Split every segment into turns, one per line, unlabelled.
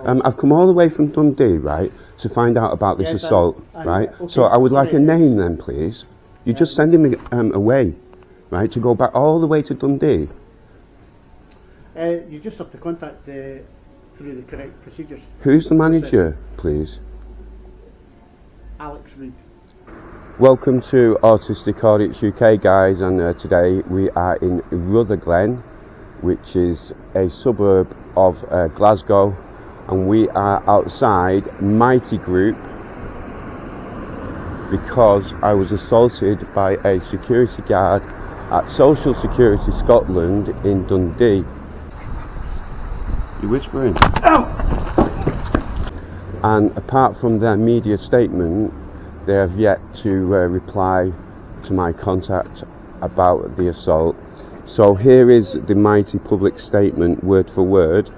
I've come all the way from Dundee, right, to find out about this assault, right?
Okay,
so I would like a
sorry.
name then, please. You're just sending me away, right, to go back all the way to Dundee.
You just have to contact through the correct procedures.
Who's the manager, please?
Alex Reid.
Welcome to Autistic Audits UK, guys, and today we are in Rutherglen, which is a suburb of Glasgow, and we are outside Mitite Group because I was assaulted by a security guard at Social Security Scotland in Dundee. You're whispering.
Ow!
And apart from their media statement, they have yet to reply to my contact about the assault. So here is the Mitite public statement, word for word.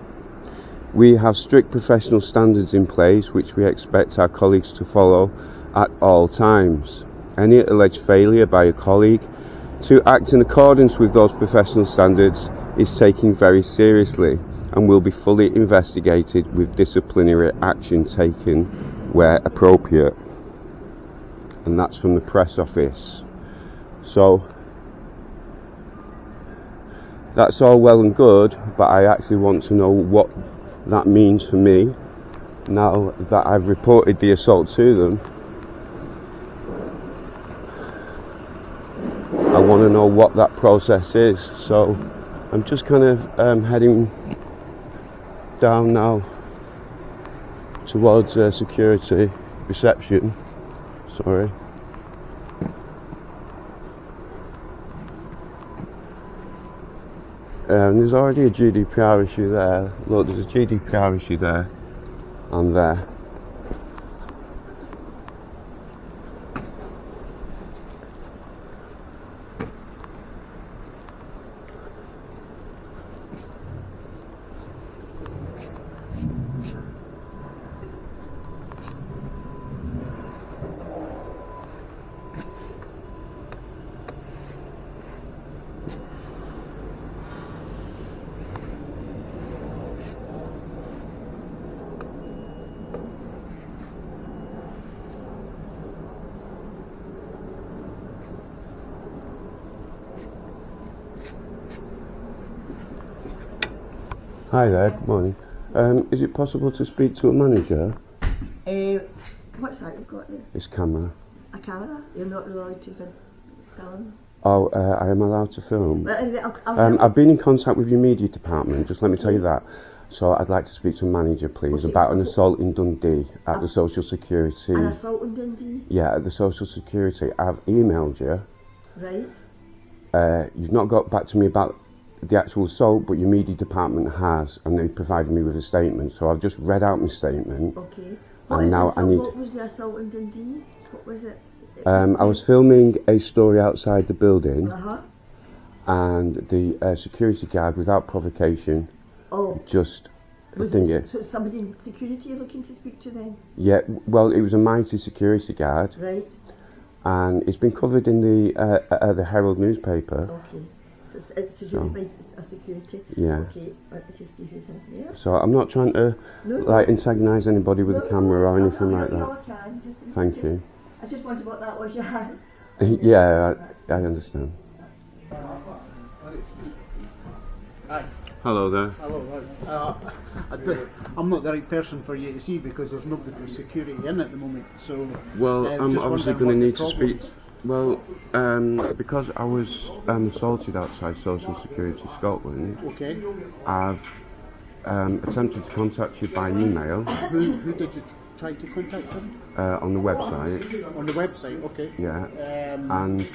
We have strict professional standards in place which we expect our colleagues to follow at all times. Any alleged failure by a colleague to act in accordance with those professional standards is taken very seriously and will be fully investigated with disciplinary action taken where appropriate. And that's from the press office. So that's all well and good, but I actually want to know what that means for me now that I've reported the assault to them. I want to know what that process is. So I'm just kind of heading down now towards security reception. Sorry. There's already a GDPR issue there. Look, there's a GDPR issue there and there. Hi there, good morning. Is it possible to speak to a manager?
What's that you've got there?
This camera.
A camera? You're not allowed to film?
Oh, I am allowed to film.
Well, I'll
I've been in contact with your media department, just let me tell you that. So I'd like to speak to a manager, please, about an assault in Dundee at the Social Security.
An assault in Dundee?
Yeah, at the Social Security. I've emailed you.
Right.
You've not got back to me about the actual assault, but your media department has, and they provided me with a statement. So I've just read out my statement.
Okay.
And now I need.
What was the assault in Dundee? What was it?
I was filming a story outside the building,
and
the security guard, without provocation, just
So somebody in security you're looking to speak to then?
Yeah, well, it was a mighty security guard.
Right.
And it's been covered in the Herald newspaper.
Okay. So it's secured by a security?
Yeah.
Okay, let me just see who's in there.
So I'm not trying to antagonise anybody with a camera or anything like that. Thank you.
I just wondered what that was you had.
Yeah, I understand.
Hi.
Hello there.
Hello. I'm not the right person for you to see because there's nobody from security in at the moment. So.
Well, I'm
just
obviously
wondering
going to
what
need
the
to
problem
speak.
is.
Well, because I was assaulted outside Social Security Scotland,
Okay.
I've attempted to contact you by email.
Who did you try to contact them?
On the website.
On the website, okay.
Yeah. And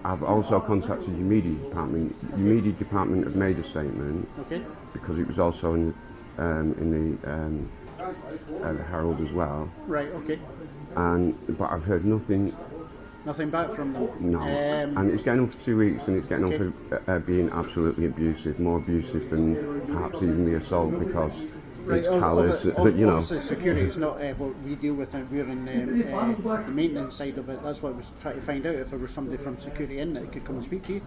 I've also contacted your media department. Your media department have made a statement.
Okay.
Because it was also in the Herald as well.
Right, okay.
But I've heard nothing.
Nothing back from them?
No. And it's getting on for 2 weeks, and it's getting on for being absolutely abusive, more abusive than perhaps even the assault, because it's callous, but you know.
Obviously security is not what we deal with, and we're in the maintenance side of it. That's what I was trying to find out, if there was somebody from security in that could come and speak to you.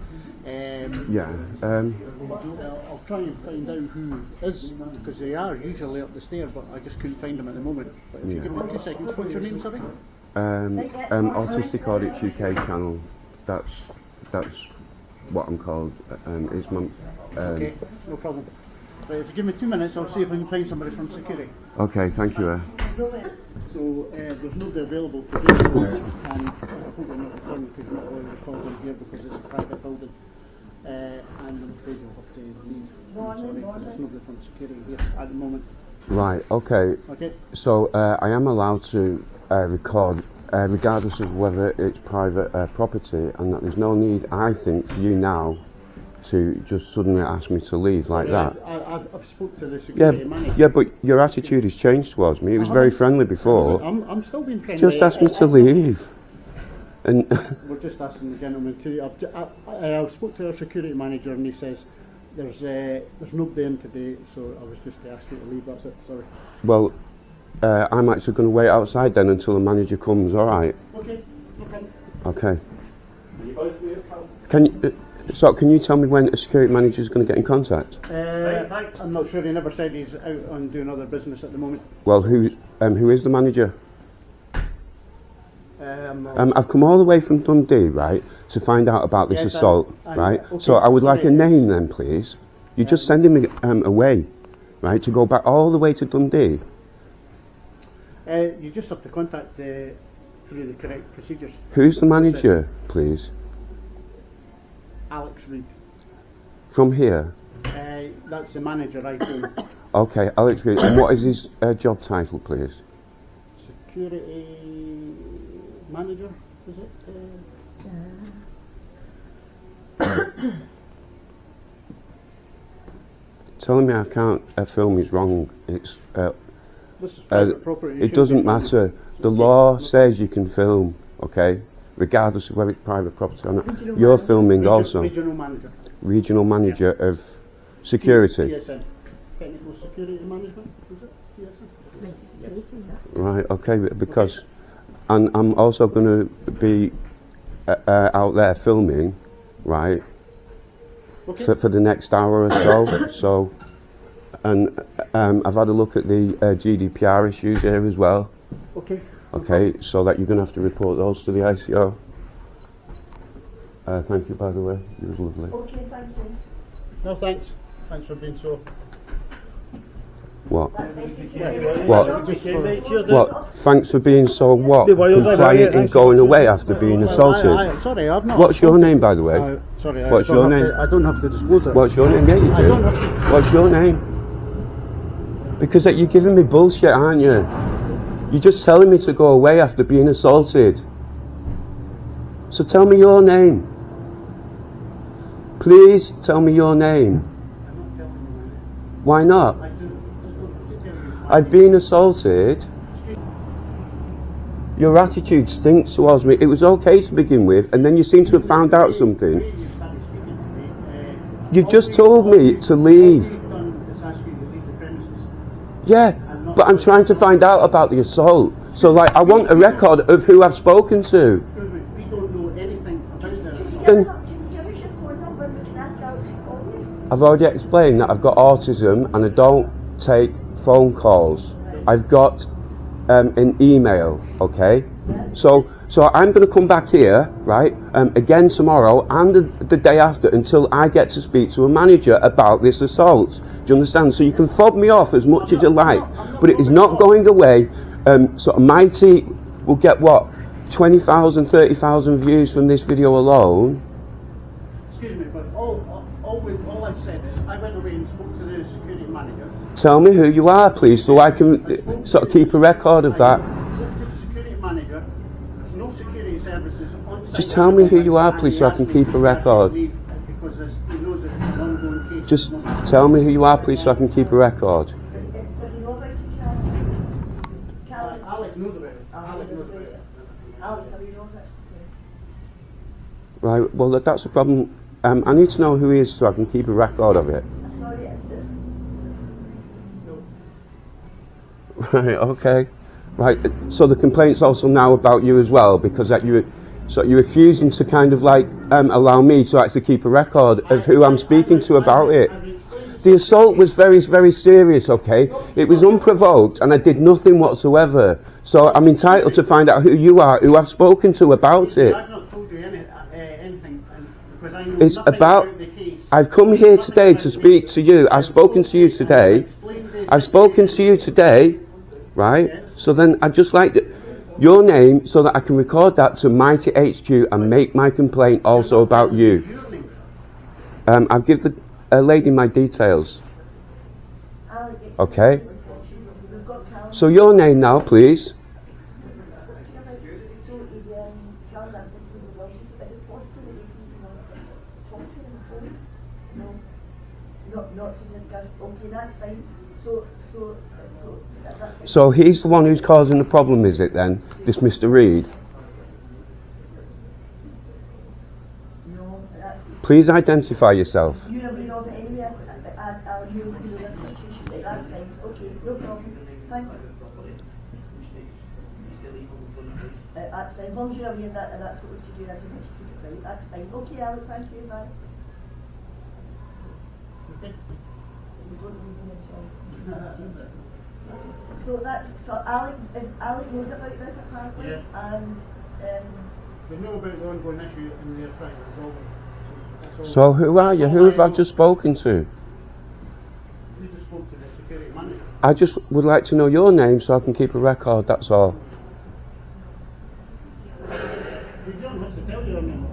I'll try and find out who is, because they are usually up the stair, but I just couldn't find them at the moment. But if you give me 2 seconds, what's your name, sorry?
Autistic Audits UK channel. That's what I'm called. It's my.
Okay, no problem. But if you give me 2 minutes, I'll see if I can find somebody from security.
Okay, thank you.
So there's nobody available today, and I hope I'm not recording because you're not allowed to record in here because it's a private building. And I'm afraid you'll have to leave. I'm sorry, because there's nobody from security here at the moment.
Right. Okay.
Okay.
So I am allowed to record, regardless of whether it's private property, and that there's no need, I think, for you now to just suddenly ask me to leave like that.
I've spoke to the security manager.
Yeah, but your attitude has changed towards me. It was very friendly before.
I'm still being friendly.
Just ask me to leave. And
we're just asking the gentleman to. I spoke to our security manager, and he says there's nobody in today, so I was just to ask you to leave. That's it. Sorry.
Well, I'm actually going to wait outside then until the manager comes. All right.
Okay. No problem.
Okay.
Can you both do it?
Can you tell me when a security manager is going to get in contact?
I'm not sure. He never said he's out on doing other business at the moment.
Well, who is the manager? I've come all the way from Dundee, right, to find out about this assault, right? Okay, so I would like a name then, please. You're just sending me away, right, to go back all the way to Dundee.
You just have to contact through the correct procedures.
Who's the manager, please?
Alex Reid.
From here?
That's the manager I phoned.
Okay, Alex Reid. And what is his job title, please?
Security manager, is it?
Telling me I can't film is wrong. It's
this is private property.
It doesn't matter. The law says you can film, okay, regardless of whether it's private property or not. You're filming also.
Regional manager.
Regional manager of security.
TSN. Technical Security Management, is it? TSN.
Right. Okay. Because, and I'm also going to be out there filming, right? Okay. For the next hour or so. So, and I've had a look at the GDPR issues here as well.
Okay.
Okay, so that you're going to have to report those to the ICO. Thank you, by the way. It was lovely.
Okay, thank you.
No, thanks. Thanks for being so.
What? What? Thanks for being so what? Compliant in going away after being assaulted.
Sorry, I've not.
What's your name, by the way?
Sorry,
what's your name?
I don't have to disclose it.
What's your name? Yeah, you do.
I don't have to.
What's your name? Because you're giving me bullshit, aren't you? You're just telling me to go away after being assaulted. So tell me your name. Please tell me your name.
I'm not telling you my name.
Why not? I've been assaulted. Your attitude stinks towards me. It was okay to begin with, and then you seem to have found out something. You've just told me to leave. Yeah, but I'm trying to find out about the assault. So, like, I want a record of who I've spoken to.
Excuse me, we don't know anything about the assault.
Then I've already explained that I've got autism and I don't take phone calls. I've got an email, okay? So I'm going to come back here, right, again tomorrow and the day after until I get to speak to a manager about this assault. Do you understand? So you can fob me off as much as you like, but it is not going away. So Mitite will get, what, 20,000, 30,000 views from this video alone.
Excuse me, but all I've said is I went away and spoke to the security manager.
Tell me who you are, please, so I can sort of keep a record of that.
I spoke to the security manager. There's no security services on site.
Just tell me who you are, please, so I can keep a record.
Because he knows that it's an ongoing case.
Just tell me who you are, please, so I can keep a record.
Alec knows about it. Alec knows about it.
Alex, have you known it?
Right, well, that's a problem. I need to know who he is so I can keep a record of it.
Sorry,
No.
Right, okay. Right, so the complaint's also now about you as well, because that you're refusing to kind of like allow me to actually keep a record of who I'm speaking to about it. The assault was very, very serious, okay? It was unprovoked and I did nothing whatsoever. So I'm entitled to find out who you are, who I've spoken to about it.
I've not told you anything because I know
It's
nothing
about,
the case.
I've come here today to speak to you. I've spoken to you today. I've spoken to you today, right? So then I'd just like your name so that I can record that to Mighty HQ and make my complaint also about you. I've given the lady my details. Okay? So your name now, please.
Not to discuss. Okay, that's fine.
So he's the one who's causing the problem, is it then? This Mr. Reed?
No,
Please identify yourself.
you're aware of it anyway. You know the situation. Right, that's fine. Okay, no problem. Thank you. That's fine. As long as you're aware that that's what we're to do, I don't want to keep it right. That's fine. Okay, Alec, thank you. Bye. We don't need him, so Alec knows about this apparently,
Yeah.
and
They know about the ongoing issue and they're trying to resolve it. That's all.
So who are you? Who have I just spoken to?
You just spoke to the security manager.
I just would like to know your name so I can keep a record, that's all.
You don't have to tell your name.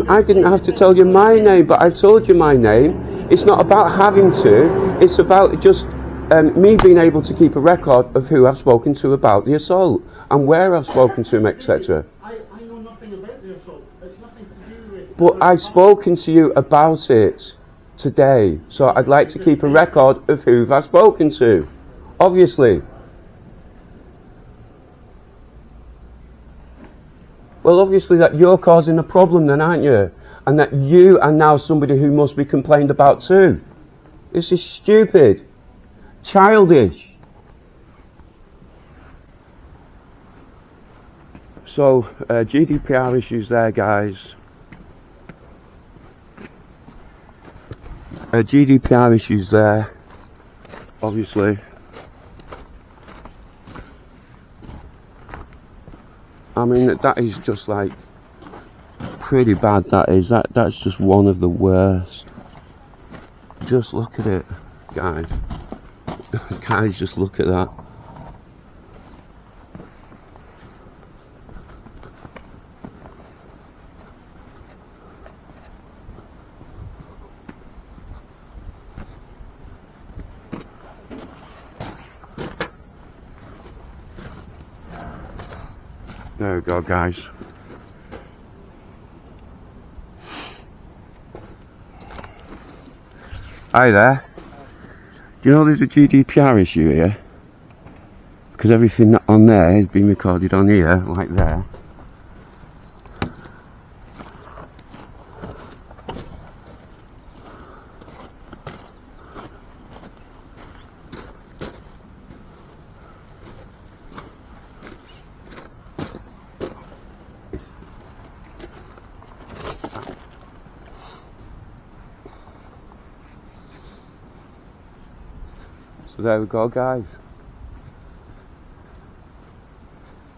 I didn't have to tell you my name, but I've told you my name. It's not about having to, it's about just me being able to keep a record of who I've spoken to about the assault and where I've spoken to him, etc.
I know nothing about the assault. It's nothing to do with...
But I've spoken to you about it today, so I'd like to keep a record of who I've spoken to, obviously. Well, obviously that you're causing a problem then, aren't you? And that you are now somebody who must be complained about too. This is stupid. Childish. So, GDPR issues there, guys. GDPR issues there, obviously. I mean, that is just like pretty bad. That's just one of the worst. Just look at it, guys. Guys, just look at that. There we go, guys. Hi there. Do you know there's a GDPR issue here? Because everything on there has been recorded on here, like there. So there we go, guys.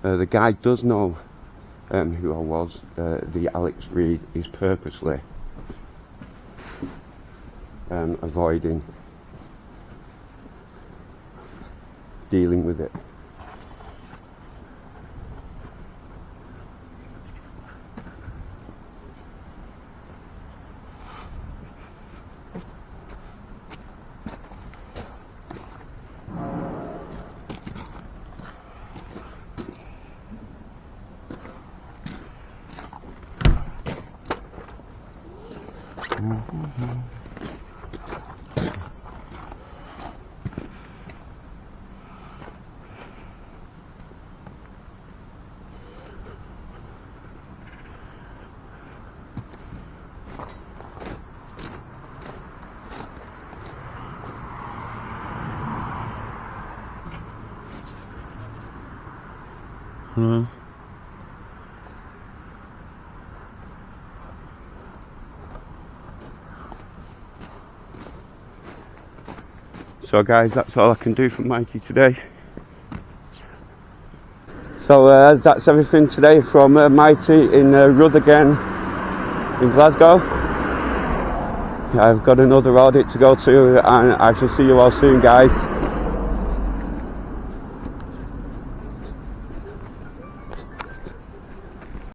The guy does know who I was. The Alex Reed is purposely avoiding dealing with it. So guys, that's all I can do for Mitite today. So that's everything today from Mitite in Rutherglen in Glasgow. I've got another audit to go to, and I shall see you all soon, guys.